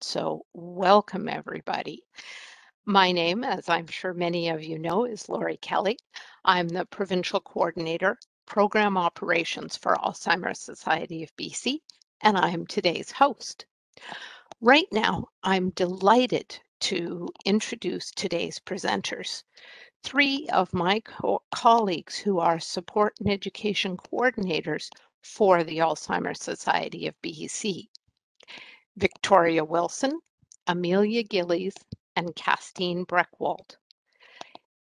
So welcome everybody. My name, as I'm sure many of you know, is Lori Kelly. I'm the Provincial Coordinator, Program Operations for Alzheimer's Society of BC, and I'm today's host. Right now, I'm delighted to introduce today's presenters. Three of my colleagues who are support and education coordinators for the Alzheimer's Society of BC. Victoria Wilson, Amelia Gillies, and Castine Breckwald.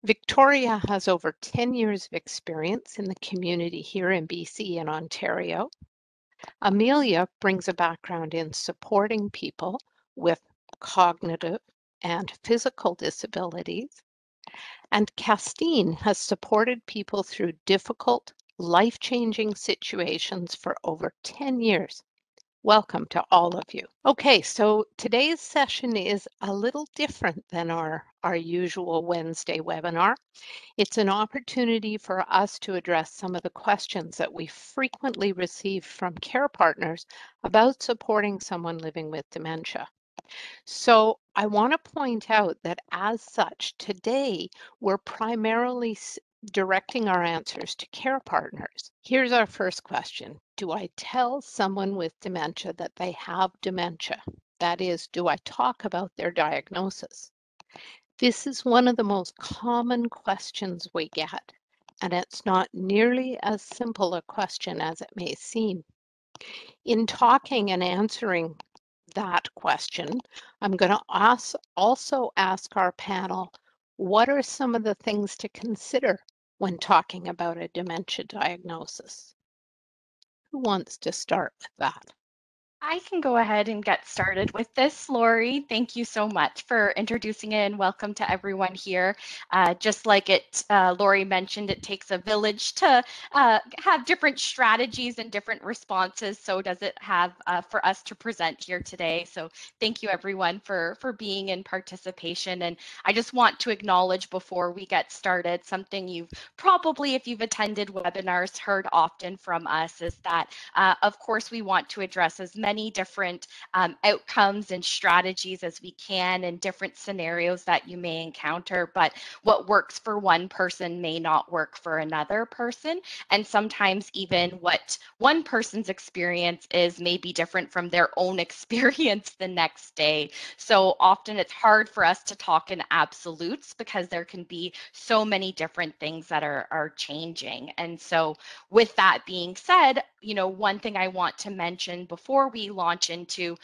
Victoria has over 10 years of experience in the community here in BC and Ontario. Amelia brings a background in supporting people with cognitive and physical disabilities. And Castine has supported people through difficult, life-changing situations for over 10 years. Welcome to all of you. Okay, so today's session is a little different than our usual Wednesday webinar. It's an opportunity for us to address some of the questions that we frequently receive from care partners about supporting someone living with dementia. So I want to point out that as such, today we're primarily directing our answers to care partners. Here's our first question. Do I tell someone with dementia that they have dementia? That is, do I talk about their diagnosis? This is one of the most common questions we get, and it's not nearly as simple a question as it may seem. In talking and answering that question, I'm going to also ask our panel, what are some of the things to consider when talking about a dementia diagnosis? Who wants to start with that? I can go ahead and get started with this, Lori. Thank you so much for introducing it and welcome to everyone here. Just like Lori mentioned, it takes a village to have different strategies and different responses. So does it have for us to present here today. So thank you everyone for being in participation. And I just want to acknowledge before we get started, something you've probably, if you've attended webinars, heard often from us is that, of course, we want to address as many different outcomes and strategies as we can in different scenarios that you may encounter, but what works for one person may not work for another person. And sometimes even what one person's experience is may be different from their own experience the next day. So often it's hard for us to talk in absolutes because there can be so many different things that are changing. And so with that being said, one thing I want to mention before we launch into,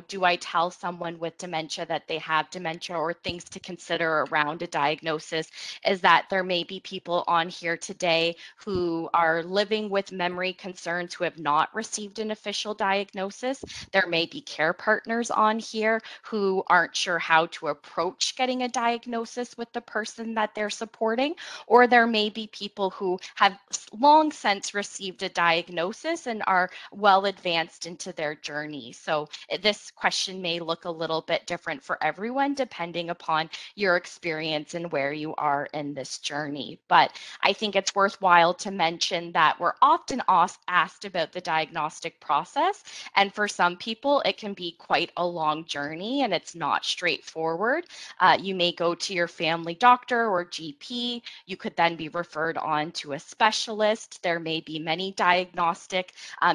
do I tell someone with dementia that they have dementia, or things to consider around a diagnosis, is that there may be people on here today who are living with memory concerns who have not received an official diagnosis. There may be care partners on here who aren't sure how to approach getting a diagnosis with the person that they're supporting, or there may be people who have long since received a diagnosis and are well advanced into their journey. So this question may look a little bit different for everyone depending upon your experience and where you are in this journey. But I think it's worthwhile to mention that we're often asked about the diagnostic process. And for some people, it can be quite a long journey and it's not straightforward. You may go to your family doctor or GP. You could then be referred on to a specialist. There may be many diagnostic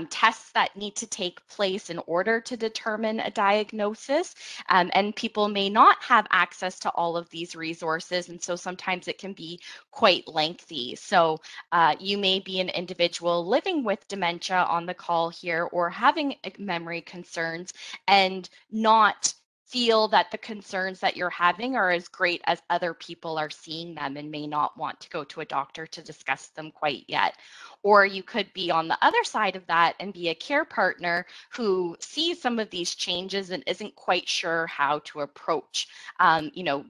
tests that need to take place in order to determine a diagnosis. And people may not have access to all of these resources. And so sometimes it can be quite lengthy. So you may be an individual living with dementia on the call here or having memory concerns and not feel that the concerns that you're having are as great as other people are seeing them and may not want to go to a doctor to discuss them quite yet. Or you could be on the other side of that and be a care partner who sees some of these changes and isn't quite sure how to approach,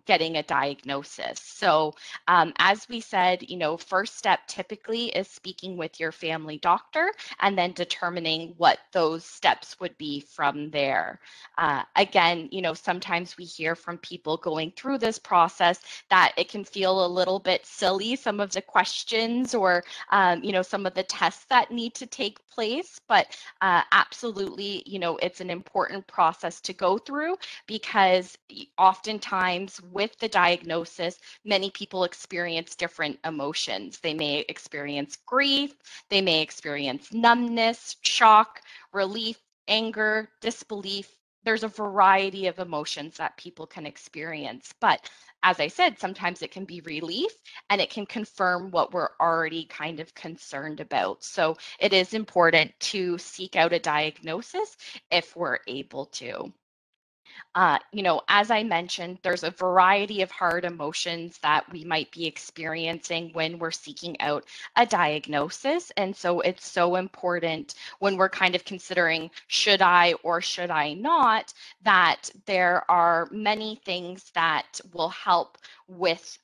getting a diagnosis. So as we said, first step typically is speaking with your family doctor and then determining what those steps would be from there. Again, sometimes we hear from people going through this process that it can feel a little bit silly, some of the questions or, some of the tests that need to take place. But absolutely, it's an important process to go through, because oftentimes with the diagnosis, many people experience different emotions. They may experience grief, they may experience numbness, shock, relief, anger, disbelief. There's a variety of emotions that people can experience. But as I said, sometimes it can be relief, and it can confirm what we're already kind of concerned about. So it is important to seek out a diagnosis if we're able to. As I mentioned, there's a variety of hard emotions that we might be experiencing when we're seeking out a diagnosis. And so it's so important when we're kind of considering, should I or should I not, that there are many things that will help with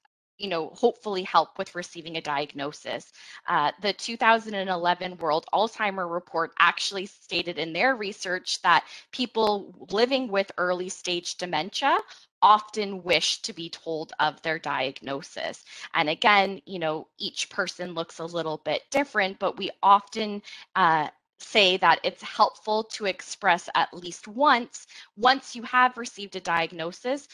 hopefully help with receiving a diagnosis. The 2011 World Alzheimer Report actually stated in their research that people living with early stage dementia often wish to be told of their diagnosis. And again, each person looks a little bit different, but we often say that it's helpful to express at least once you have received a diagnosis,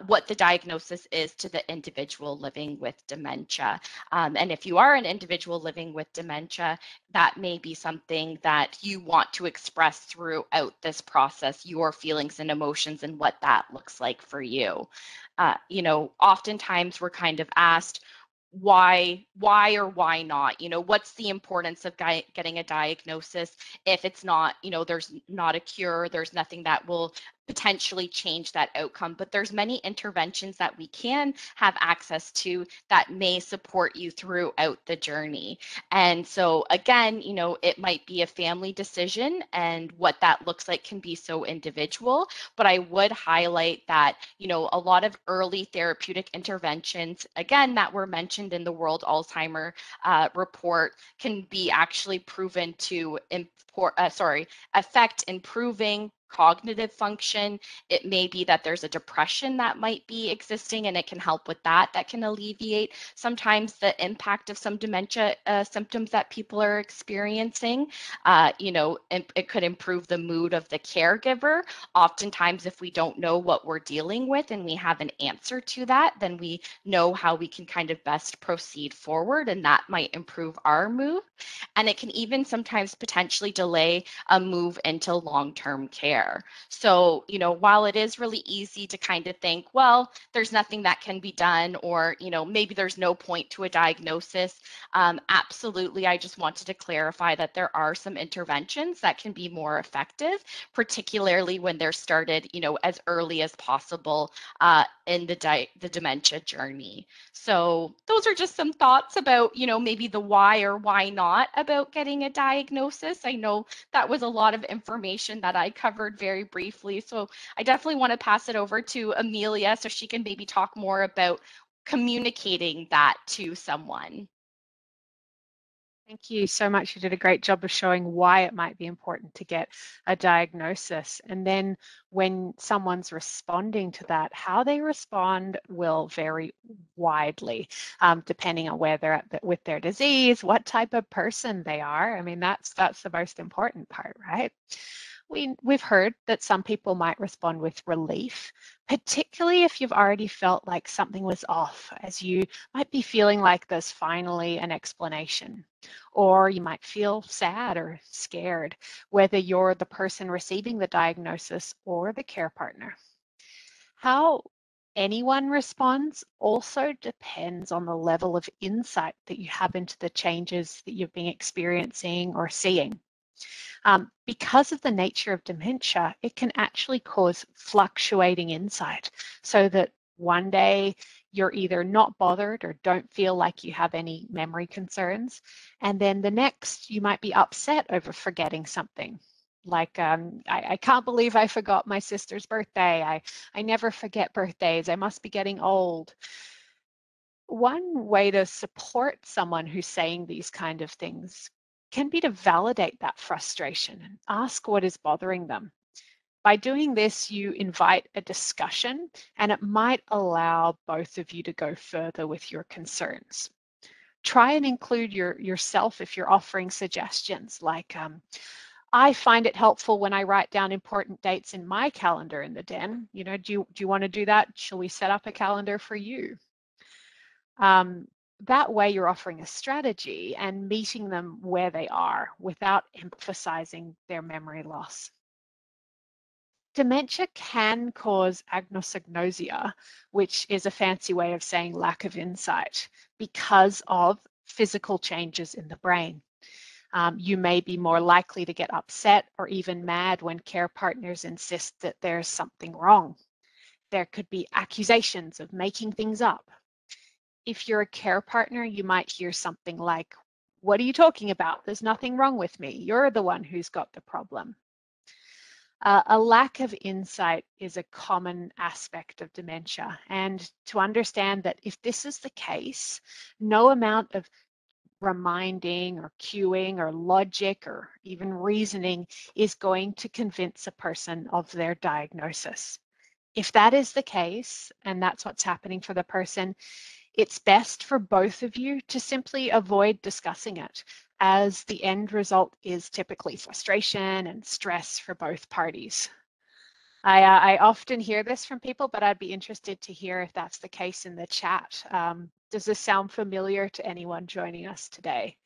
what the diagnosis is to the individual living with dementia. And if you are an individual living with dementia, that may be something that you want to express throughout this process, your feelings and emotions and what that looks like for you. Oftentimes we're kind of asked, why or why not? What's the importance of getting a diagnosis if it's not, there's not a cure, there's nothing that will potentially change that outcome. But there's many interventions that we can have access to that may support you throughout the journey. And so again, it might be a family decision, and what that looks like can be so individual. But I would highlight that, a lot of early therapeutic interventions, again, that were mentioned in the World Alzheimer report, can be actually proven to affect improving cognitive function. It may be that there's a depression that might be existing, and it can help with that. That can alleviate sometimes the impact of some dementia symptoms that people are experiencing. It could improve the mood of the caregiver. Oftentimes, if we don't know what we're dealing with and we have an answer to that, then we know how we can kind of best proceed forward, and that might improve our mood. And it can even sometimes potentially delay a move into long-term care. So, while it is really easy to kind of think, well, there's nothing that can be done, or, maybe there's no point to a diagnosis, absolutely, I just wanted to clarify that there are some interventions that can be more effective, particularly when they're started, as early as possible in the dementia journey. So those are just some thoughts about, maybe the why or why not about getting a diagnosis. I know that was a lot of information that I covered very briefly. So I definitely want to pass it over to Amelia so she can maybe talk more about communicating that to someone. Thank you so much. You did a great job of showing why it might be important to get a diagnosis. And then when someone's responding to that, how they respond will vary widely, depending on where they're at with their disease, what type of person they are. I mean, that's the most important part, right? We've heard that some people might respond with relief, particularly if you've already felt like something was off, as you might be feeling like there's finally an explanation. Or you might feel sad or scared, whether you're the person receiving the diagnosis or the care partner. How anyone responds also depends on the level of insight that you have into the changes that you've been experiencing or seeing. Because of the nature of dementia, it can actually cause fluctuating insight, so that one day you're either not bothered or don't feel like you have any memory concerns, and then the next you might be upset over forgetting something. Like, I can't believe I forgot my sister's birthday. I never forget birthdays. I must be getting old. One way to support someone who's saying these kind of things can be to validate that frustration and ask what is bothering them. By doing this, you invite a discussion, and it might allow both of you to go further with your concerns. Try and include yourself if you're offering suggestions, like, I find it helpful when I write down important dates in my calendar in the den. You know, do you want to do that? Shall we set up a calendar for you? That way you're offering a strategy and meeting them where they are without emphasizing their memory loss. Dementia can cause anosognosia, which is a fancy way of saying lack of insight, because of physical changes in the brain. You may be more likely to get upset or even mad when care partners insist that there's something wrong. There could be accusations of making things up. If you're a care partner, you might hear something like, "What are you talking about? There's nothing wrong with me. You're the one who's got the problem." A lack of insight is a common aspect of dementia. And to understand that if this is the case, no amount of reminding or cueing or logic or even reasoning is going to convince a person of their diagnosis. If that is the case, and that's what's happening for the person, it's best for both of you to simply avoid discussing it, as the end result is typically frustration and stress for both parties. I often hear this from people, but I'd be interested to hear if that's the case in the chat. Does this sound familiar to anyone joining us today?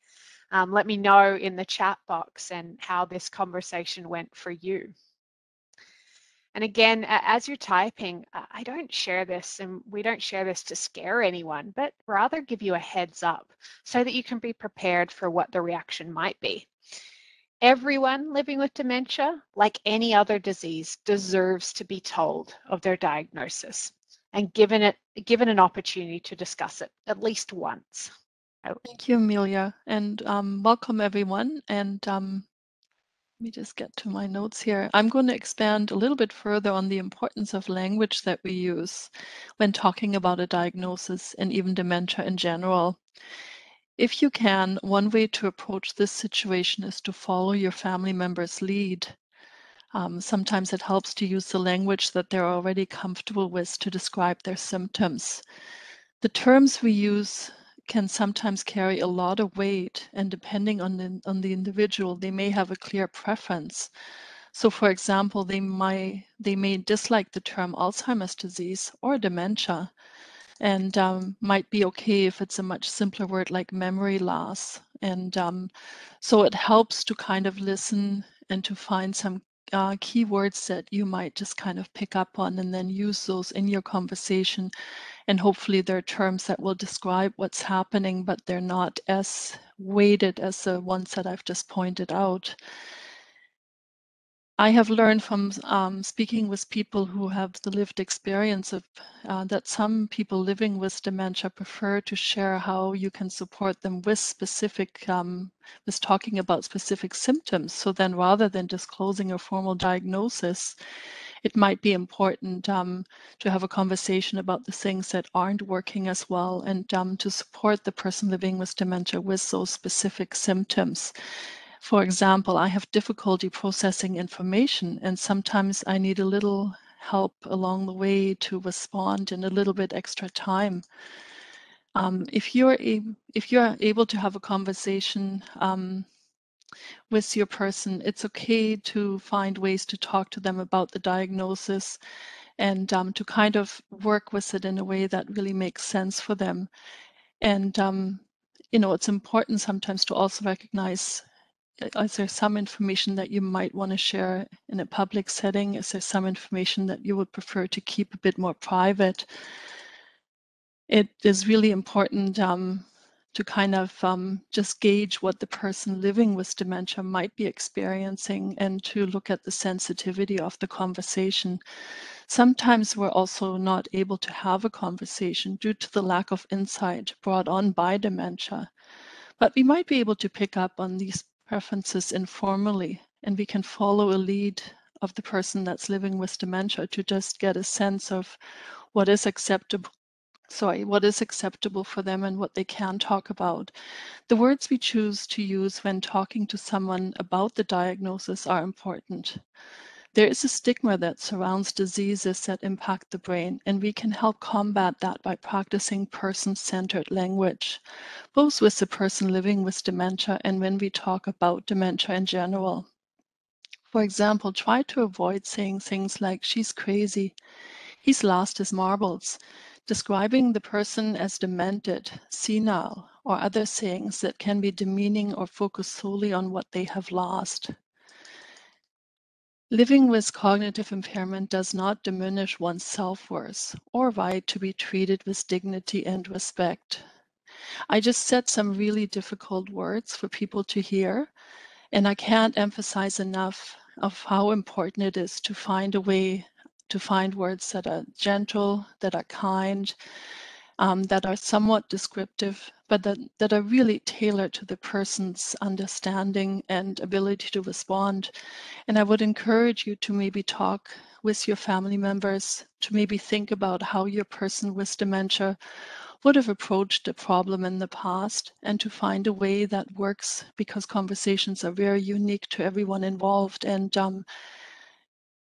Let me know in the chat box and how this conversation went for you. And again, as you're typing, I don't share this, and we don't share this to scare anyone, but rather give you a heads up so that you can be prepared for what the reaction might be. Everyone living with dementia, like any other disease, deserves to be told of their diagnosis and given an opportunity to discuss it at least once. Thank you, Amelia, and welcome everyone. And let me just get to my notes here. I'm going to expand a little bit further on the importance of language that we use when talking about a diagnosis and even dementia in general. If you can, one way to approach this situation is to follow your family member's lead. Sometimes it helps to use the language that they're already comfortable with to describe their symptoms. The terms we use can sometimes carry a lot of weight, and depending on the individual, they may have a clear preference. So, for example, they may dislike the term Alzheimer's disease or dementia, and might be okay if it's a much simpler word like memory loss. And so it helps to kind of listen and to find some key words that you might just kind of pick up on and then use those in your conversation. And hopefully they're terms that will describe what's happening, but they're not as weighted as the ones that I've just pointed out. I have learned from speaking with people who have the lived experience of that some people living with dementia prefer to share how you can support them with specific, with talking about specific symptoms. So then rather than disclosing a formal diagnosis, it might be important to have a conversation about the things that aren't working as well, and to support the person living with dementia with those specific symptoms. For example, I have difficulty processing information, and sometimes I need a little help along the way to respond in a little bit extra time. If you're able to have a conversation with your person, it's okay to find ways to talk to them about the diagnosis and to kind of work with it in a way that really makes sense for them. And you know, it's important sometimes to also recognize, is there some information that you might want to share in a public setting? Is there some information that you would prefer to keep a bit more private? It is really important to kind of just gauge what the person living with dementia might be experiencing and to look at the sensitivity of the conversation. Sometimes we're also not able to have a conversation due to the lack of insight brought on by dementia. But we might be able to pick up on these preferences informally, and we can follow a lead of the person that's living with dementia to just get a sense of what is acceptable for them and what they can talk about. The words we choose to use when talking to someone about the diagnosis are important. There is a stigma that surrounds diseases that impact the brain, and we can help combat that by practicing person-centered language, both with the person living with dementia and when we talk about dementia in general. For example, try to avoid saying things like, she's crazy, he's lost his marbles, describing the person as demented, senile, or other sayings that can be demeaning or focus solely on what they have lost. Living with cognitive impairment does not diminish one's self-worth or right to be treated with dignity and respect. I just said some really difficult words for people to hear, and I can't emphasize enough of how important it is to find a way to find words that are gentle, that are kind, that are somewhat descriptive, but that are really tailored to the person's understanding and ability to respond. And I would encourage you to maybe talk with your family members, to maybe think about how your person with dementia would have approached the problem in the past, and to find a way that works, because conversations are very unique to everyone involved. And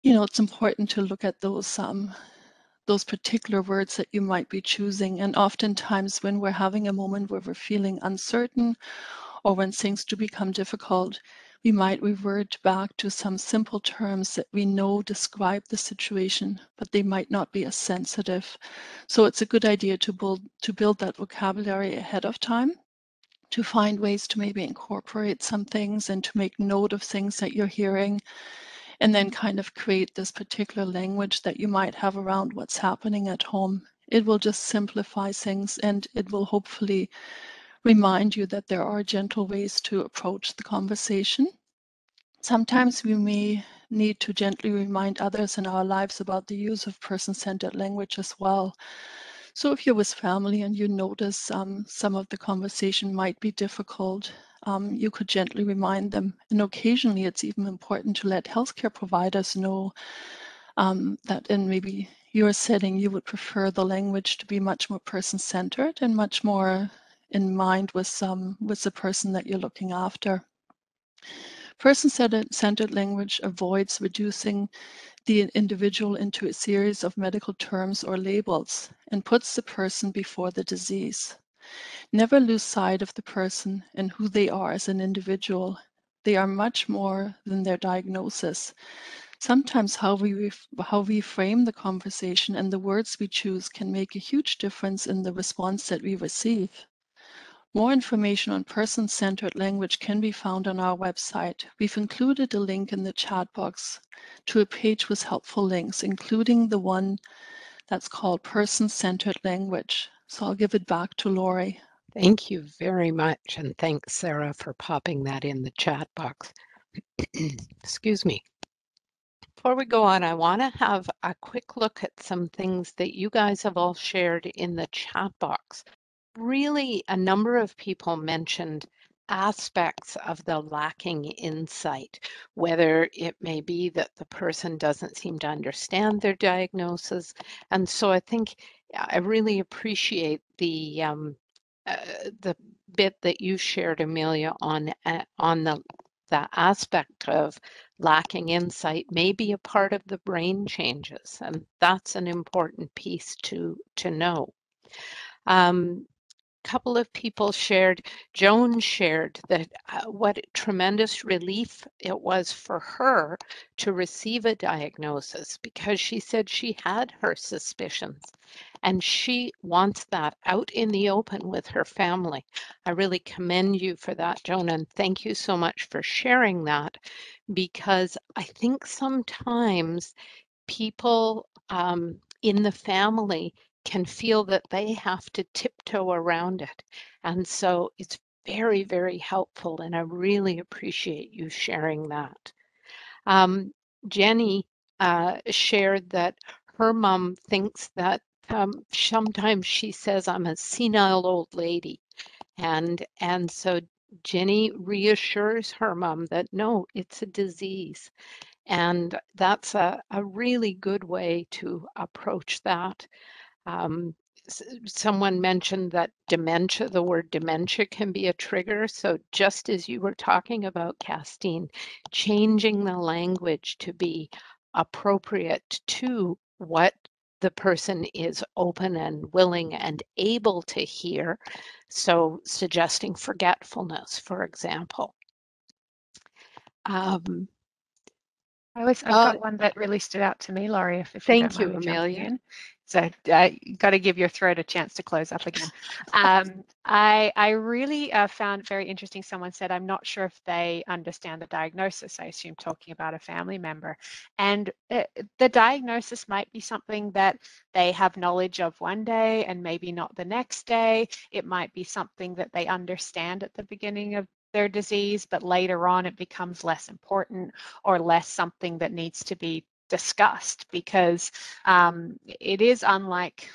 it's important to look at those particular words that you might be choosing. And oftentimes when we're having a moment where we're feeling uncertain, or when things do become difficult, we might revert back to some simple terms that we know describe the situation, but they might not be as sensitive. So it's a good idea to build that vocabulary ahead of time, to find ways to maybe incorporate some things and to make note of things that you're hearing, and then kind of create this particular language that you might have around what's happening at home. It will just simplify things, and it will hopefully remind you that there are gentle ways to approach the conversation. Sometimes we may need to gently remind others in our lives about the use of person-centered language as well. So if you're with family and you notice some of the conversation might be difficult, you could gently remind them. And occasionally it's even important to let healthcare providers know that in maybe your setting, you would prefer the language to be much more person-centered and much more in mind with the person that you're looking after. Person-centered language avoids reducing the individual into a series of medical terms or labels and puts the person before the disease. Never lose sight of the person and who they are as an individual. They are much more than their diagnosis. Sometimes how we frame the conversation and the words we choose can make a huge difference in the response that we receive. More information on person-centered language can be found on our website. We've included a link in the chat box to a page with helpful links, including the one that's called Person-Centered Language. So I'll give it back to Lori. Thank you very much, and thanks, Sarah, for popping that in the chat box. Excuse me. Before we go on, I want to have a quick look at some things that you guys have all shared in the chat box. Really, a number of people mentioned aspects of the lacking insight, whether it may be that the person doesn't seem to understand their diagnosis. And so I think I really appreciate the bit that you shared, Amelia, on the aspect of lacking insight may be a part of the brain changes, and that's an important piece to know. Couple of people shared, Joan shared that what tremendous relief it was for her to receive a diagnosis, because she said she had her suspicions and she wants that out in the open with her family. I really commend you for that, Joan, and thank you so much for sharing that, because I think sometimes people in the family can feel that they have to tiptoe around it. And so it's very, very helpful, and I really appreciate you sharing that. Jenny shared that her mom thinks that sometimes she says, I'm a senile old lady. And so Jenny reassures her mom that no, it's a disease. And that's a really good way to approach that. Someone mentioned that dementia, the word dementia can be a trigger. So just as you were talking about, Castine, changing the language to be appropriate to what the person is open and willing and able to hear. So suggesting forgetfulness, for example. I've got one that really stood out to me, Laurie, if you don't Thank mind you, me jumping Amelia. in. So you got to give your throat a chance to close up again. I really found very interesting. Someone said, I'm not sure if they understand the diagnosis. I assume talking about a family member. And the diagnosis might be something that they have knowledge of one day and maybe not the next day. It might be something that they understand at the beginning of their disease, but later on it becomes less important or less something that needs to be discussed, because it is unlike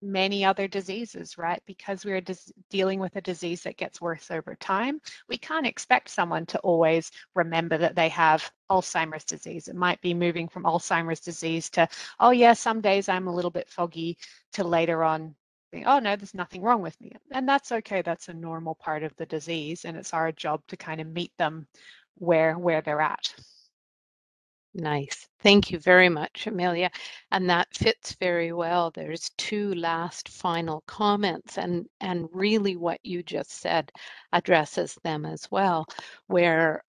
many other diseases, right? Because we're dealing with a disease that gets worse over time, we can't expect someone to always remember that they have Alzheimer's disease. It might be moving from Alzheimer's disease to, oh yeah, some days I'm a little bit foggy, to later on think, oh no, there's nothing wrong with me. And that's okay. That's a normal part of the disease, and it's our job to kind of meet them where they're at. Nice. Thank you very much, Amelia. And that fits very well. There's two last final comments, and really what you just said addresses them as well, where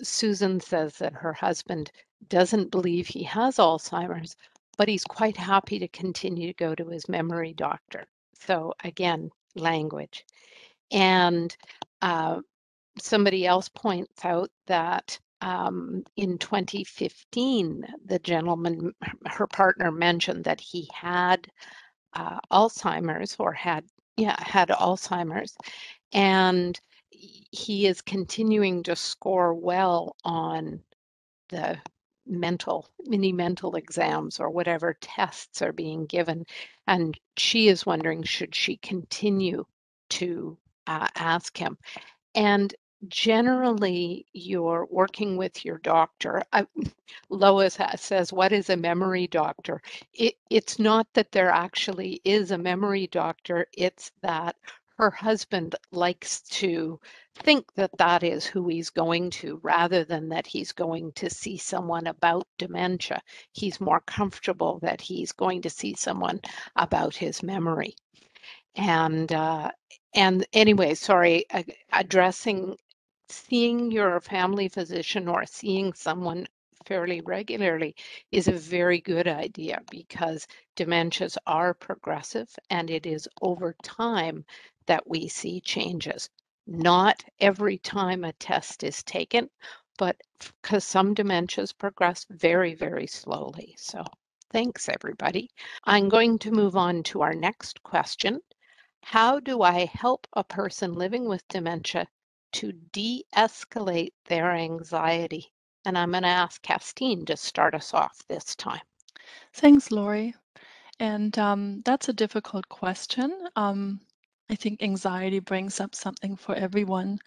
Susan says that her husband doesn't believe he has Alzheimer's, but he's quite happy to continue to go to his memory doctor. So again, language. And somebody else points out that in 2015, the gentleman, her partner, mentioned that he had Alzheimer's, or had Alzheimer's, and he is continuing to score well on the mini mental exams or whatever tests are being given. And she is wondering, should she continue to ask him? And generally, you're working with your doctor. Lois says, what is a memory doctor? It's not that there actually is a memory doctor, it's that her husband likes to think that that is who he's going to, rather than that he's going to see someone about dementia. He's more comfortable that he's going to see someone about his memory. And anyway, sorry, addressing seeing your family physician or seeing someone fairly regularly is a very good idea, because dementias are progressive and it is over time that we see changes. Not every time a test is taken, but because some dementias progress very, very slowly. So thanks, everybody. I'm going to move on to our next question. How do I help a person living with dementia to de-escalate their anxiety? And I'm going to ask Castine to start us off this time. Thanks, Lori. And that's a difficult question. I think anxiety brings up something for everyone.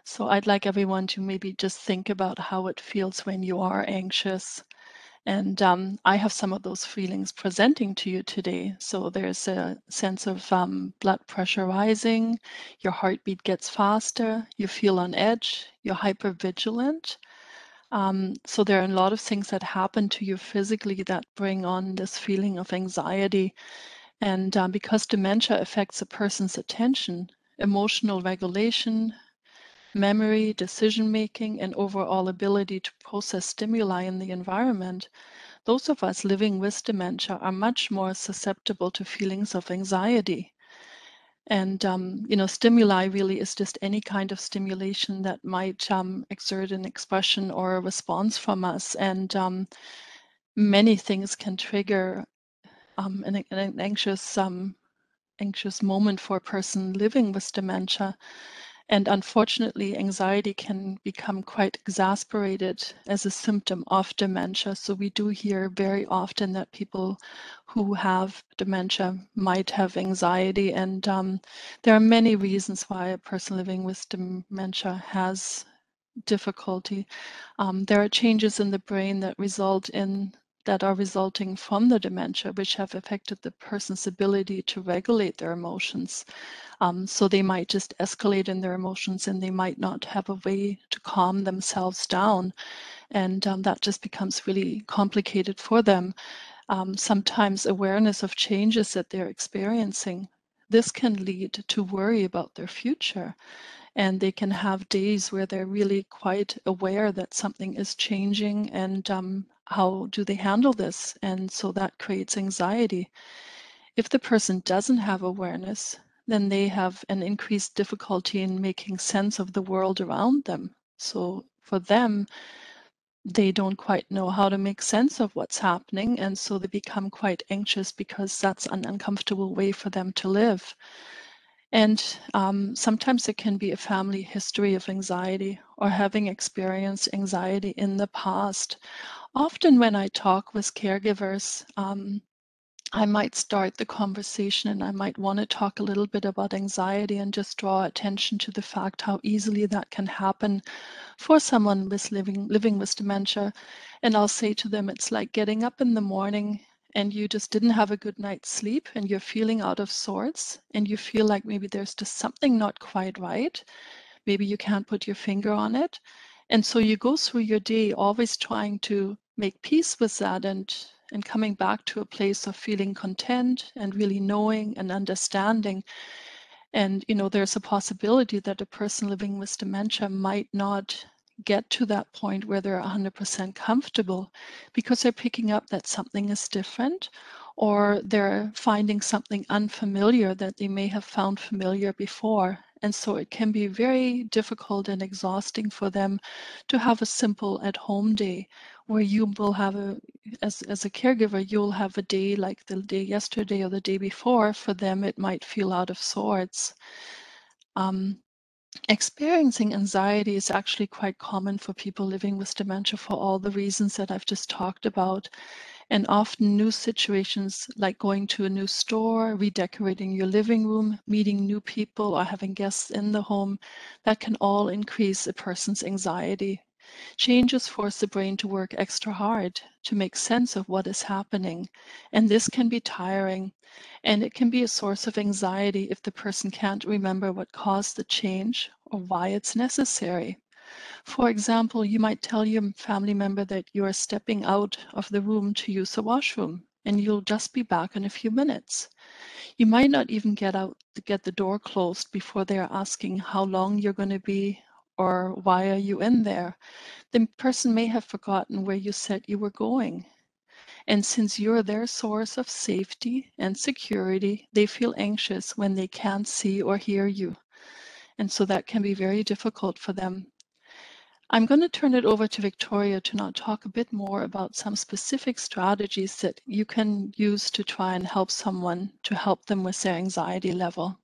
So I'd like everyone to maybe just think about how it feels when you are anxious. And I have some of those feelings presenting to you today. So there's a sense of blood pressure rising, your heartbeat gets faster, you feel on edge, you're hypervigilant. So there are a lot of things that happen to you physically that bring on this feeling of anxiety. And because dementia affects a person's attention, emotional regulation, memory, decision making, and overall ability to process stimuli in the environment, those of us living with dementia are much more susceptible to feelings of anxiety. And, stimuli really is just any kind of stimulation that might exert an expression or a response from us. And many things can trigger an anxious moment for a person living with dementia. And unfortunately, anxiety can become quite exasperated as a symptom of dementia. So we do hear very often that people who have dementia might have anxiety. And there are many reasons why a person living with dementia has difficulty. There are changes in the brain that result in that are resulting from the dementia, which have affected the person's ability to regulate their emotions. So they might just escalate in their emotions and they might not have a way to calm themselves down. And that just becomes really complicated for them. Sometimes awareness of changes that they're experiencing, this can lead to worry about their future. And they can have days where they're really quite aware that something is changing and how do they handle this? And so that creates anxiety. If the person doesn't have awareness, then they have an increased difficulty in making sense of the world around them. So for them, they don't quite know how to make sense of what's happening. And so they become quite anxious because that's an uncomfortable way for them to live. And sometimes it can be a family history of anxiety or having experienced anxiety in the past. Often when I talk with caregivers, I might start the conversation and I might want to talk a little bit about anxiety and just draw attention to the fact how easily that can happen for someone with living with dementia. And I'll say to them, it's like getting up in the morning and you just didn't have a good night's sleep and you're feeling out of sorts and you feel like maybe there's just something not quite right. Maybe you can't put your finger on it. And so you go through your day always trying to make peace with that and coming back to a place of feeling content and really knowing and understanding. And, you know, there's a possibility that a person living with dementia might not get to that point where they're 100% comfortable because they're picking up that something is different or they're finding something unfamiliar that they may have found familiar before. And so it can be very difficult and exhausting for them to have a simple at-home day where you will have as a caregiver, you'll have a day like the day yesterday or the day before. For them, it might feel out of sorts. Experiencing anxiety is actually quite common for people living with dementia for all the reasons that I've just talked about. And often new situations like going to a new store, redecorating your living room, meeting new people, or having guests in the home, that can all increase a person's anxiety. Changes force the brain to work extra hard to make sense of what is happening. And this can be tiring. And it can be a source of anxiety if the person can't remember what caused the change or why it's necessary. For example, you might tell your family member that you are stepping out of the room to use the washroom and you'll just be back in a few minutes. You might not even get out to get the door closed before they're asking how long you're going to be or why are you in there. The person may have forgotten where you said you were going. And since you're their source of safety and security, they feel anxious when they can't see or hear you. And so that can be very difficult for them. I'm going to turn it over to Victoria to now talk a bit more about some specific strategies that you can use to try and help someone to help them with their anxiety level.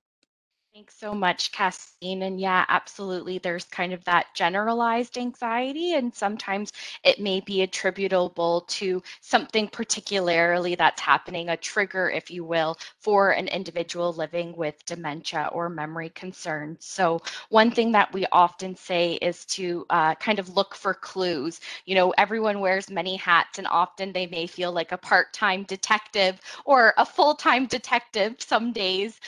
Thanks so much, Cassine. And yeah, absolutely. There's kind of that generalized anxiety, and sometimes it may be attributable to something particularly that's happening, a trigger, if you will, for an individual living with dementia or memory concerns. So, one thing that we often say is to kind of look for clues. You know, everyone wears many hats, and often they may feel like a part-time detective or a full-time detective some days.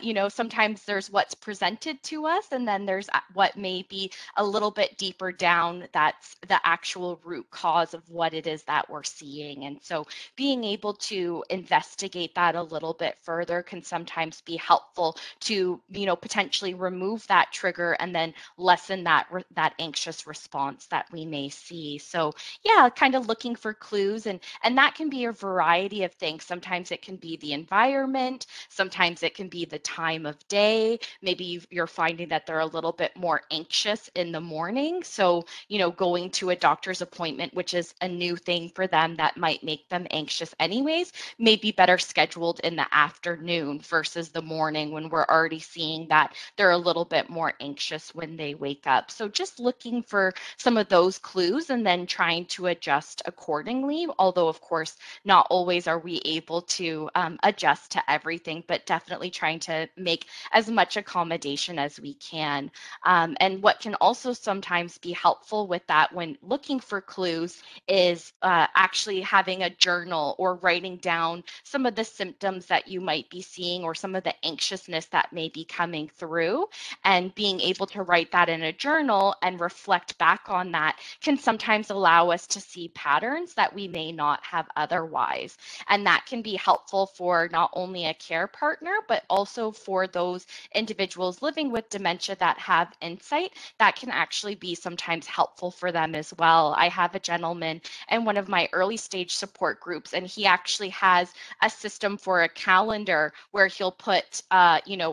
You know, sometimes there's what's presented to us, and then there's what may be a little bit deeper down that's the actual root cause of what it is that we're seeing. And so being able to investigate that a little bit further can sometimes be helpful to, you know, potentially remove that trigger and then lessen that anxious response that we may see. So yeah, kind of looking for clues, and that can be a variety of things. Sometimes it can be the environment, sometimes it can be the time of day. Maybe you're finding that they're a little bit more anxious in the morning. So, you know, going to a doctor's appointment, which is a new thing for them that might make them anxious anyways, may be better scheduled in the afternoon versus the morning when we're already seeing that they're a little bit more anxious when they wake up. So just looking for some of those clues and then trying to adjust accordingly. Although, of course, not always are we able to adjust to everything, but definitely trying to make as much accommodation as we can. And what can also sometimes be helpful with that when looking for clues is actually having a journal or writing down some of the symptoms that you might be seeing or some of the anxiousness that may be coming through, and being able to write that in a journal and reflect back on that can sometimes allow us to see patterns that we may not have otherwise. And that can be helpful for not only a care partner, but also for those individuals living with dementia that have insight that can actually be sometimes helpful for them as well. I have a gentleman in one of my early stage support groups, and he actually has a system for a calendar where he'll put,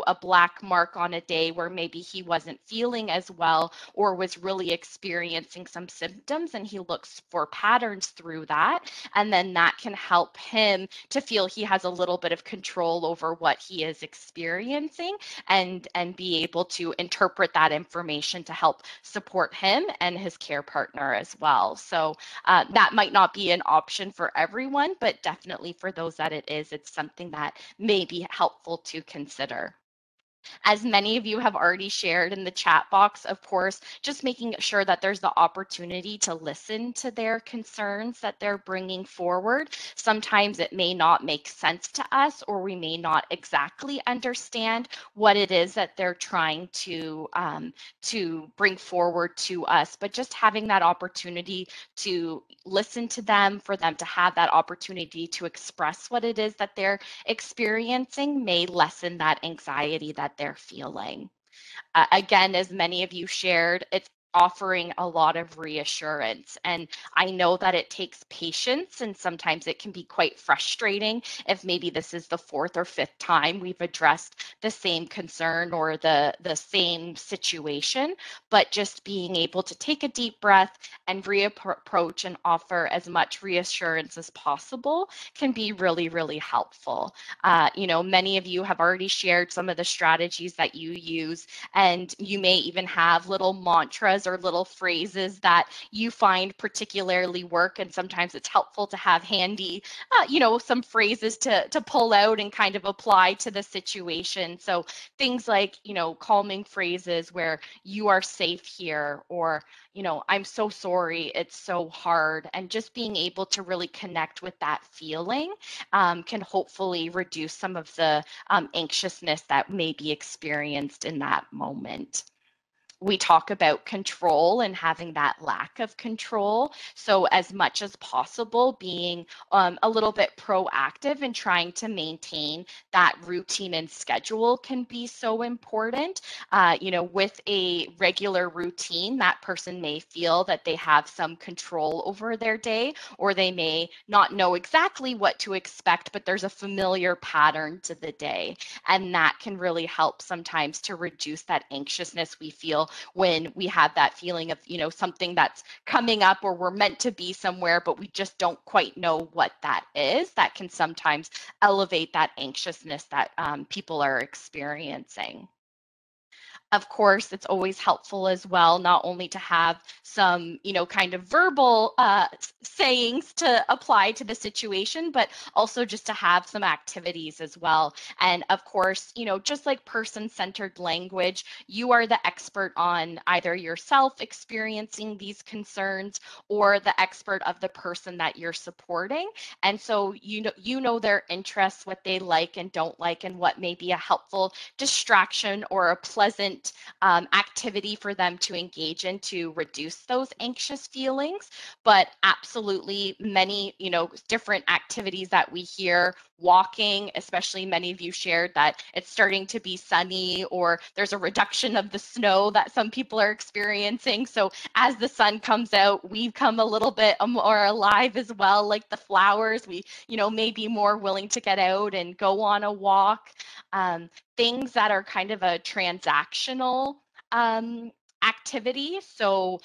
a black mark on a day where maybe he wasn't feeling as well or was really experiencing some symptoms, and he looks for patterns through that. And then that can help him to feel he has a little bit of control over what he is experiencing, and be able to interpret that information to help support him and his care partner as well. So that might not be an option for everyone, but definitely for those that it is, it's something that may be helpful to consider. As many of you have already shared in the chat box, of course, just making sure that there's the opportunity to listen to their concerns that they're bringing forward. Sometimes it may not make sense to us, or we may not exactly understand what it is that they're trying to bring forward to us, but just having that opportunity to listen to them, for them to have that opportunity to express what it is that they're experiencing, may lessen that anxiety that they're feeling. Again, as many of you shared, it's offering a lot of reassurance. And I know that it takes patience, and sometimes it can be quite frustrating if maybe this is the fourth or fifth time we've addressed the same concern or the same situation. But just being able to take a deep breath and reapproach and offer as much reassurance as possible can be really, really helpful. Many of you have already shared some of the strategies that you use, and you may even have little mantras or little phrases that you find particularly work. And sometimes it's helpful to have handy, some phrases to pull out and kind of apply to the situation. So things like, calming phrases where you are safe here, or, I'm so sorry, it's so hard. And just being able to really connect with that feeling can hopefully reduce some of the anxiousness that may be experienced in that moment. We talk about control and having that lack of control. So as much as possible, being a little bit proactive and trying to maintain that routine and schedule can be so important. With a regular routine, that person may feel that they have some control over their day, or they may not know exactly what to expect, but there's a familiar pattern to the day. And that can really help sometimes to reduce that anxiousness we feel when we have that feeling of, something that's coming up, or we're meant to be somewhere, but we just don't quite know what that is. That can sometimes elevate that anxiousness that people are experiencing. Of course, it's always helpful as well, not only to have some, kind of verbal sayings to apply to the situation, but also just to have some activities as well. And of course, just like person-centered language, you are the expert on either yourself experiencing these concerns or the expert of the person that you're supporting. And so, you know their interests, what they like and don't like, and what may be a helpful distraction or a pleasant activity for them to engage in to reduce those anxious feelings. But absolutely many, different activities that we hear, walking, especially many of you shared that it's starting to be sunny, or there's a reduction of the snow that some people are experiencing. So as the sun comes out, we come a little bit more alive as well, like the flowers. We, may be more willing to get out and go on a walk. Things that are kind of a transactional activity. So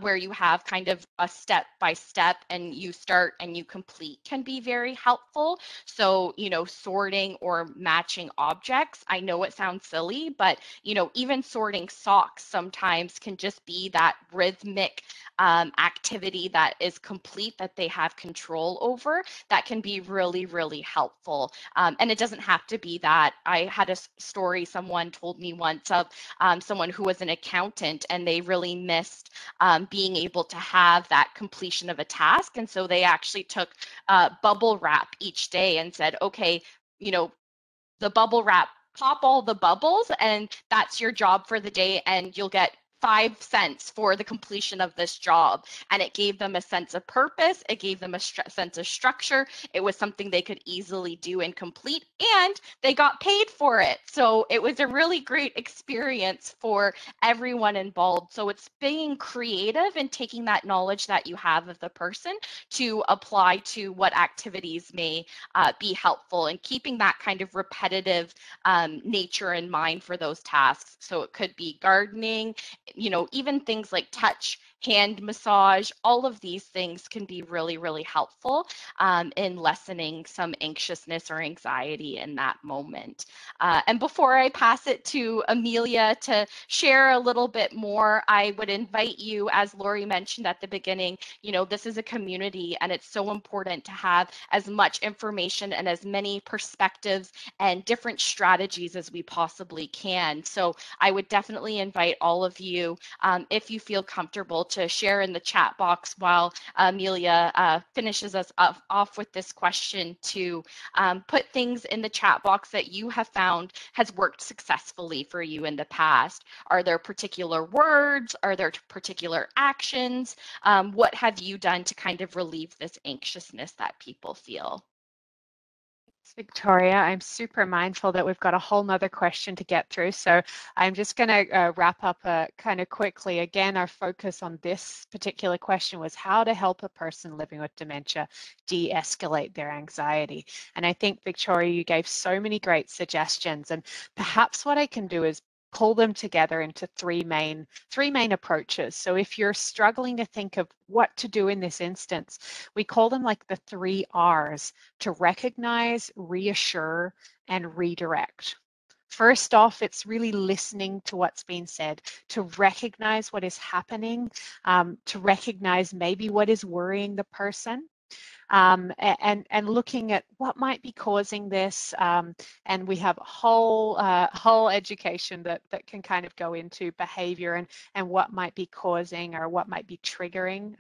where you have kind of a step by step and you start and you complete can be very helpful. So, you know, sorting or matching objects. I know it sounds silly, but, you know, even sorting socks sometimes can just be that rhythmic activity that is complete, that they have control over. That can be really, really helpful. And it doesn't have to be that. I had a story someone told me once of someone who was an accountant, and they really missed being able to have that completion of a task. And so they actually took bubble wrap each day and said, okay, you know, the bubble wrap, pop all the bubbles, and that's your job for the day, and you'll get 5 cents for the completion of this job. And it gave them a sense of purpose. It gave them a sense of structure. It was something they could easily do and complete, and they got paid for it. So it was a really great experience for everyone involved. So it's being creative and taking that knowledge that you have of the person to apply to what activities may be helpful, and keeping that kind of repetitive nature in mind for those tasks. So it could be gardening, you know, even things like touch, hand massage, all of these things can be really, really helpful in lessening some anxiousness or anxiety in that moment. And before I pass it to Amelia to share a little bit more, I would invite you, as Lori mentioned at the beginning, you know, this is a community, and it's so important to have as much information and as many perspectives and different strategies as we possibly can. So I would definitely invite all of you, if you feel comfortable, to share in the chat box while Amelia finishes us off with this question, to put things in the chat box that you have found has worked successfully for you in the past. Are there particular words? Are there particular actions? What have you done to kind of relieve this anxiousness that people feel? Victoria, I'm super mindful that we've got a whole nother question to get through, so I'm just going to wrap up kind of quickly. Again, our focus on this particular question was how to help a person living with dementia de-escalate their anxiety. And I think, Victoria, you gave so many great suggestions, and perhaps what I can do is pull them together into three main approaches. So if you're struggling to think of what to do in this instance, we call them like the 3 R's: to recognize, reassure, and redirect. First off, it's really listening to what's being said, to recognize what is happening, to recognize maybe what is worrying the person, and looking at what might be causing this. And we have a whole education that can kind of go into behavior and what might be causing or what might be triggering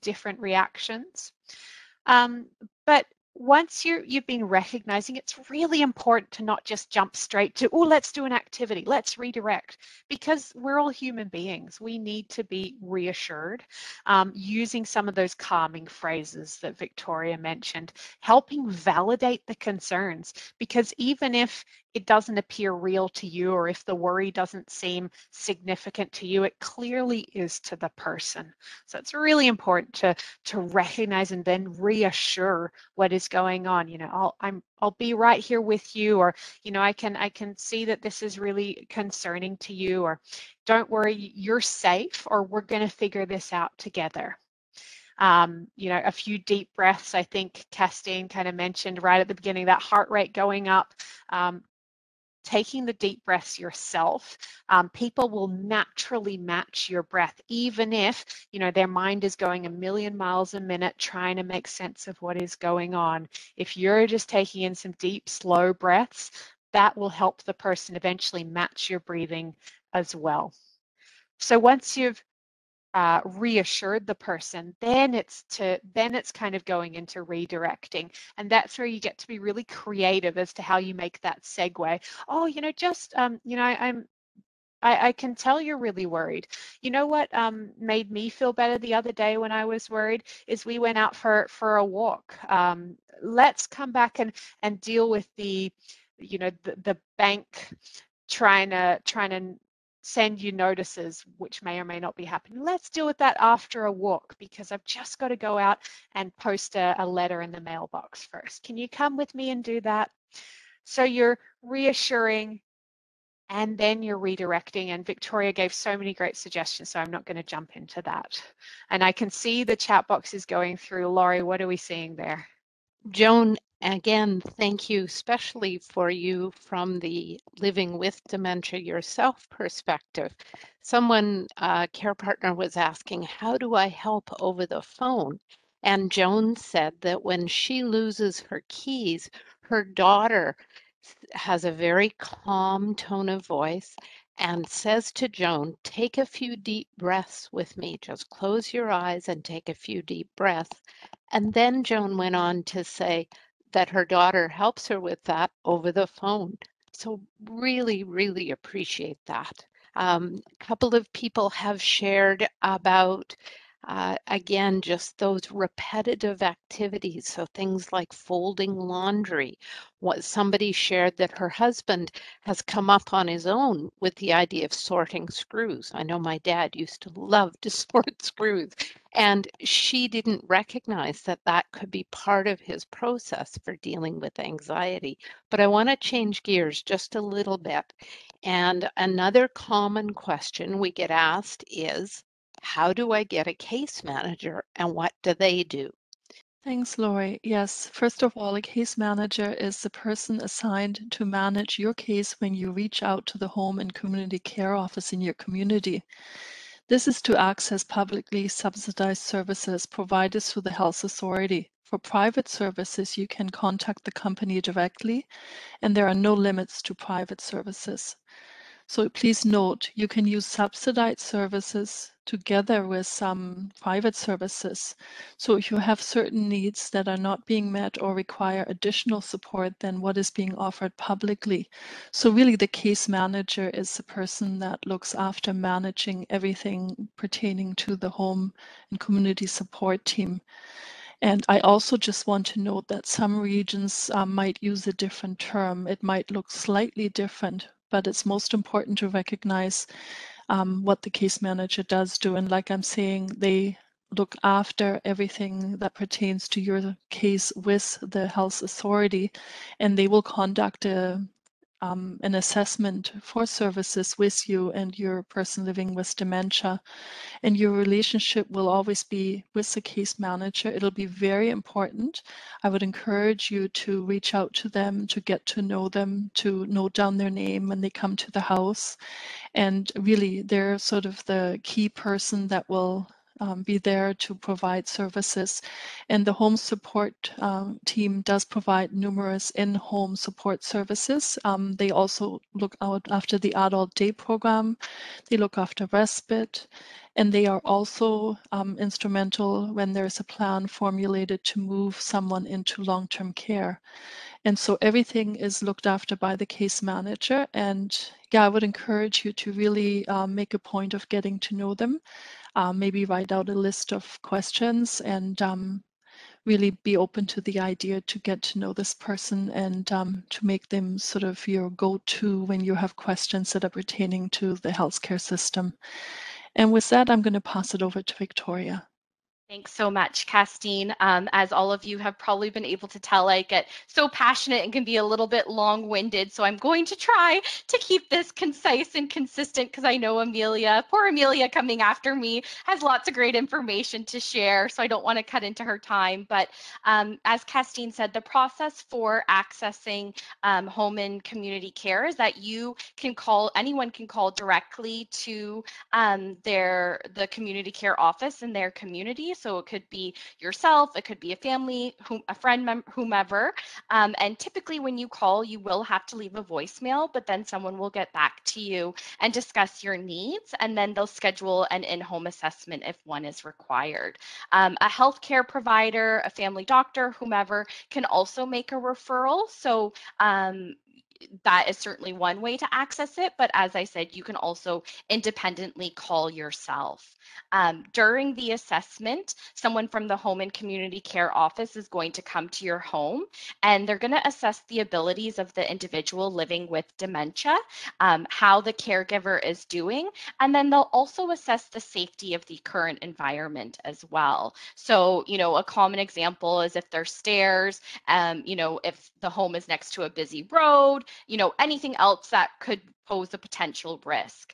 different reactions. But once you've been recognizing, it's really important to not just jump straight to, oh, let's do an activity, let's redirect, because we're all human beings. We need to be reassured, using some of those calming phrases that Victoria mentioned, helping validate the concerns, because even if it doesn't appear real to you, or if the worry doesn't seem significant to you, it clearly is to the person. So it's really important to recognize and then reassure what is going on. You know, I'll be right here with you, or, you know, I can see that this is really concerning to you, or don't worry, you're safe, or we're going to figure this out together. You know, a few deep breaths. I think Castine kind of mentioned right at the beginning, that heart rate going up. Taking the deep breaths yourself, people will naturally match your breath, even if, you know, their mind is going a million miles a minute trying to make sense of what is going on. If you're just taking in some deep, slow breaths, that will help the person eventually match your breathing as well. So once you've reassured the person, then it's kind of going into redirecting, and that's where you get to be really creative as to how you make that segue. Oh, you know, just you know, I can tell you're really worried. You know what made me feel better the other day when I was worried is we went out for a walk. Let's come back and deal with the, you know, the bank trying to send you notices, which may or may not be happening. Let's deal with that after a walk, because I've just got to go out and post a letter in the mailbox first. Can you come with me and do that? So you're reassuring and then you're redirecting. And Victoria gave so many great suggestions, so I'm not going to jump into that. And I can see the chat box is going through. Laurie, what are we seeing there? Joan, again, thank you, especially for you from the living with dementia yourself perspective. Someone, a care partner, was asking, how do I help over the phone? And Joan said that when she loses her keys, her daughter has a very calm tone of voice and says to Joan, take a few deep breaths with me. Just close your eyes and take a few deep breaths. And then Joan went on to say that her daughter helps her with that over the phone. So really, really appreciate that. A couple of people have shared about, again, just those repetitive activities. So things like folding laundry. What somebody shared that her husband has come up on his own with the idea of sorting screws. I know my dad used to love to sort screws, and she didn't recognize that that could be part of his process for dealing with anxiety. But I want to change gears just a little bit. And another common question we get asked is, how do I get a case manager and what do they do? Thanks, Lori. Yes, first of all, a case manager is the person assigned to manage your case when you reach out to the home and community care office in your community. This is to access publicly subsidized services provided through the health authority. For private services, you can contact the company directly, and there are no limits to private services. So please note, you can use subsidized services together with some private services. So if you have certain needs that are not being met or require additional support than what is being offered publicly. So really the case manager is the person that looks after managing everything pertaining to the home and community support team. And I also just want to note that some regions might use a different term. It might look slightly different, but it's most important to recognize what the case manager does do. And like I'm saying, they look after everything that pertains to your case with the health authority, and they will conduct an assessment for services with you and your person living with dementia. And your relationship will always be with the case manager. It'll be very important. I would encourage you to reach out to them, to get to know them, to note down their name when they come to the house. And really, they're sort of the key person that will be there to provide services. And the home support team does provide numerous in-home support services. They also look out after the adult day program. They look after respite. And they are also instrumental when there's a plan formulated to move someone into long-term care. And so everything is looked after by the case manager. And yeah, I would encourage you to really make a point of getting to know them. Maybe write out a list of questions and really be open to the idea to get to know this person and to make them sort of your go-to when you have questions that are pertaining to the healthcare system. And with that, I'm going to pass it over to Victoria. Thanks so much, Castine. As all of you have probably been able to tell, I get so passionate and can be a little bit long-winded. So I'm going to try to keep this concise and consistent because I know Amelia, poor Amelia coming after me, has lots of great information to share. So I don't want to cut into her time. But as Castine said, the process for accessing home and community care is that you can call, anyone can call directly to the community care office in their community. So it could be yourself, it could be a family, a friend, whomever. And typically when you call, you will have to leave a voicemail, but then someone will get back to you and discuss your needs, and then they'll schedule an in-home assessment if one is required. A healthcare provider, a family doctor, whomever can also make a referral. So that is certainly one way to access it. But as I said, you can also independently call yourself. During the assessment, someone from the home and community care office is going to come to your home, and they're going to assess the abilities of the individual living with dementia, how the caregiver is doing, and then they'll also assess the safety of the current environment as well. So, a common example is if there's stairs, if the home is next to a busy road, anything else that could pose a potential risk.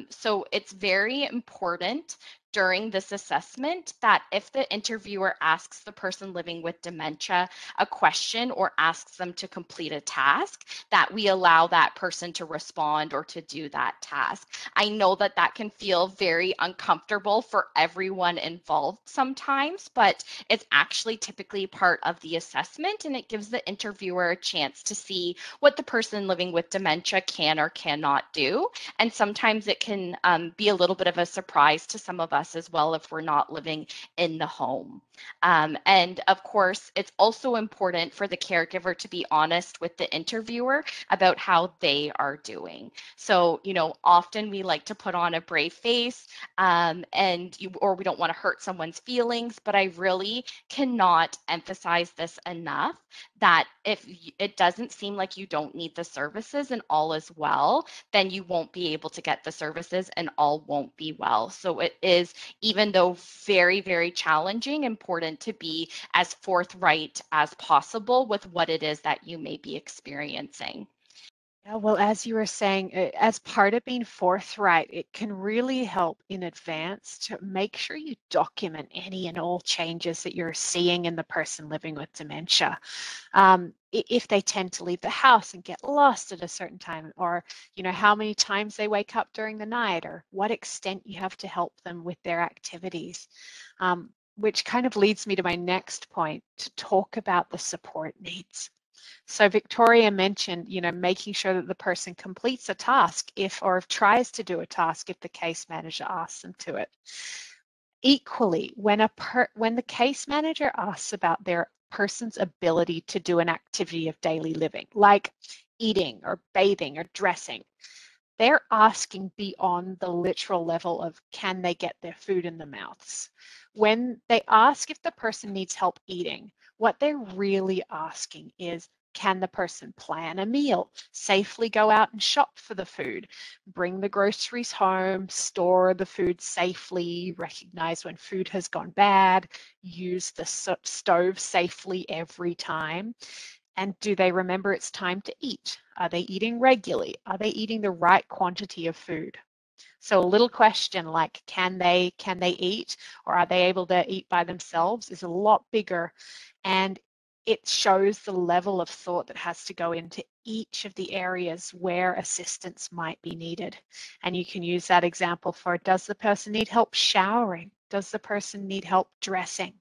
So it's very important during this assessment that if the interviewer asks the person living with dementia a question or asks them to complete a task, that we allow that person to respond or to do that task. I know that that can feel very uncomfortable for everyone involved sometimes, but it's actually typically part of the assessment, and it gives the interviewer a chance to see what the person living with dementia can or cannot do. And sometimes it can be a little bit of a surprise to some of us as well if we're not living in the home. And of course, it's also important for the caregiver to be honest with the interviewer about how they are doing. So, often we like to put on a brave face or we don't want to hurt someone's feelings, but I really cannot emphasize this enough that if it doesn't seem like you don't need the services and all is well, then you won't be able to get the services and all won't be well. So it is, even though very, very challenging, important to be as forthright as possible with what it is that you may be experiencing. Yeah, well, as you were saying, as part of being forthright, it can really help in advance to make sure you document any and all changes that you're seeing in the person living with dementia. If they tend to leave the house and get lost at a certain time, or how many times they wake up during the night, or what extent you have to help them with their activities. Which kind of leads me to my next point, to talk about the support needs. So Victoria mentioned, making sure that the person completes a task or tries to do a task if the case manager asks them to it. Equally, when the case manager asks about their person's ability to do an activity of daily living, like eating or bathing or dressing, they're asking beyond the literal level of can they get their food in their mouths. When they ask if the person needs help eating, what they're really asking is, can the person plan a meal, safely go out and shop for the food, bring the groceries home, store the food safely, recognize when food has gone bad, use the stove safely every time? And do they remember it's time to eat? Are they eating regularly? Are they eating the right quantity of food? So a little question like, can they eat, or are they able to eat by themselves, is a lot bigger, and it shows the level of thought that has to go into each of the areas where assistance might be needed. And you can use that example for, does the person need help showering? Does the person need help dressing?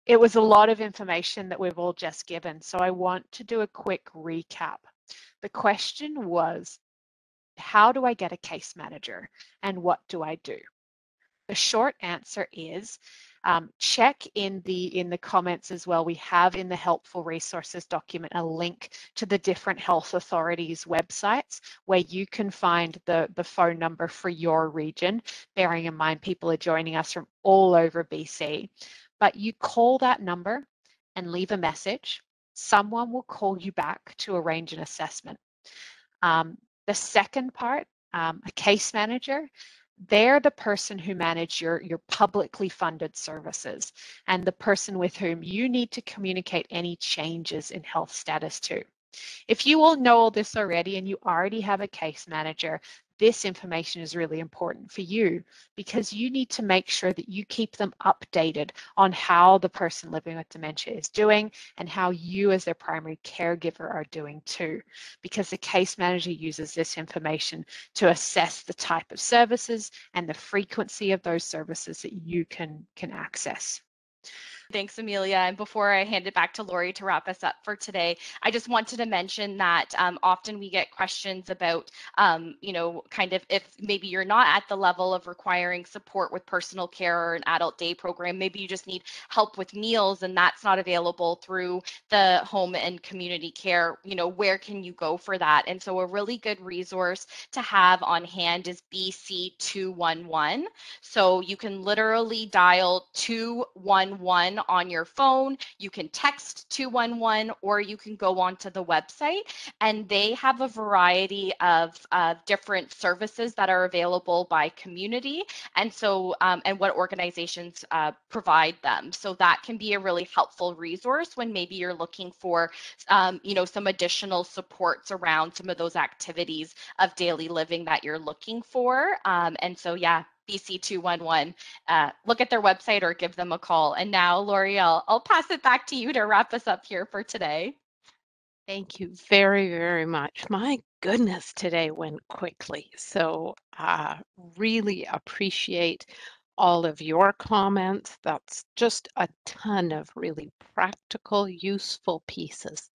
It was a lot of information that we've all just given, so I want to do a quick recap. The question was, how do I get a case manager, and what do I do? The short answer is check in the comments as well. We have in the helpful resources document a link to the different health authorities websites where you can find the phone number for your region, bearing in mind people are joining us from all over BC. But you call that number and leave a message. Someone will call you back to arrange an assessment. The second part, a case manager, they're the person who manage your publicly funded services and the person with whom you need to communicate any changes in health status to. If you all know all this already and you already have a case manager, this information is really important for you because you need to make sure that you keep them updated on how the person living with dementia is doing and how you as their primary caregiver are doing too, because the case manager uses this information to assess the type of services and the frequency of those services that you can access. Thanks, Amelia. And before I hand it back to Lori to wrap us up for today, I just wanted to mention that often we get questions about, kind of if maybe you're not at the level of requiring support with personal care or an adult day program, maybe you just need help with meals and that's not available through the home and community care, where can you go for that? And so a really good resource to have on hand is BC 211. So you can literally dial 211 211 on your phone. You can text 211, or you can go onto the website, and they have a variety of different services that are available by community, and so and what organizations provide them. So that can be a really helpful resource when maybe you're looking for some additional supports around some of those activities of daily living that you're looking for. And so, yeah, BC 211, look at their website or give them a call. And now, Lori, I'll pass it back to you to wrap us up here for today. Thank you very, very much. My goodness, today went quickly. So really appreciate all of your comments. That's just a ton of really practical, useful pieces.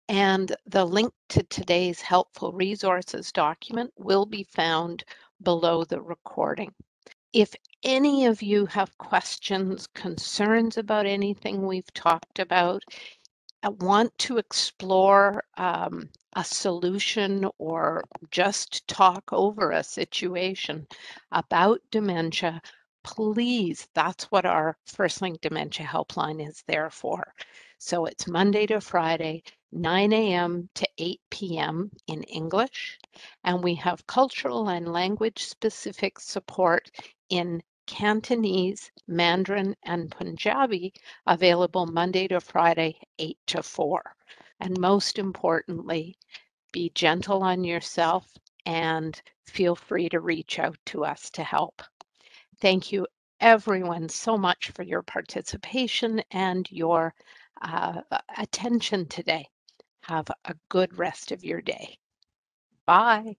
And the link to today's helpful resources document will be found below the recording. If any of you have questions, concerns about anything we've talked about, want to explore a solution or just talk over a situation about dementia, please, that's what our First Link Dementia Helpline is there for. So it's Monday to Friday, 9 a.m. to 8 p.m. in English, and we have cultural and language specific support in Cantonese, Mandarin, and Punjabi available Monday to Friday, 8 to 4. And most importantly, be gentle on yourself and feel free to reach out to us to help. Thank you, everyone, so much for your participation and your attention today. Have a good rest of your day. Bye.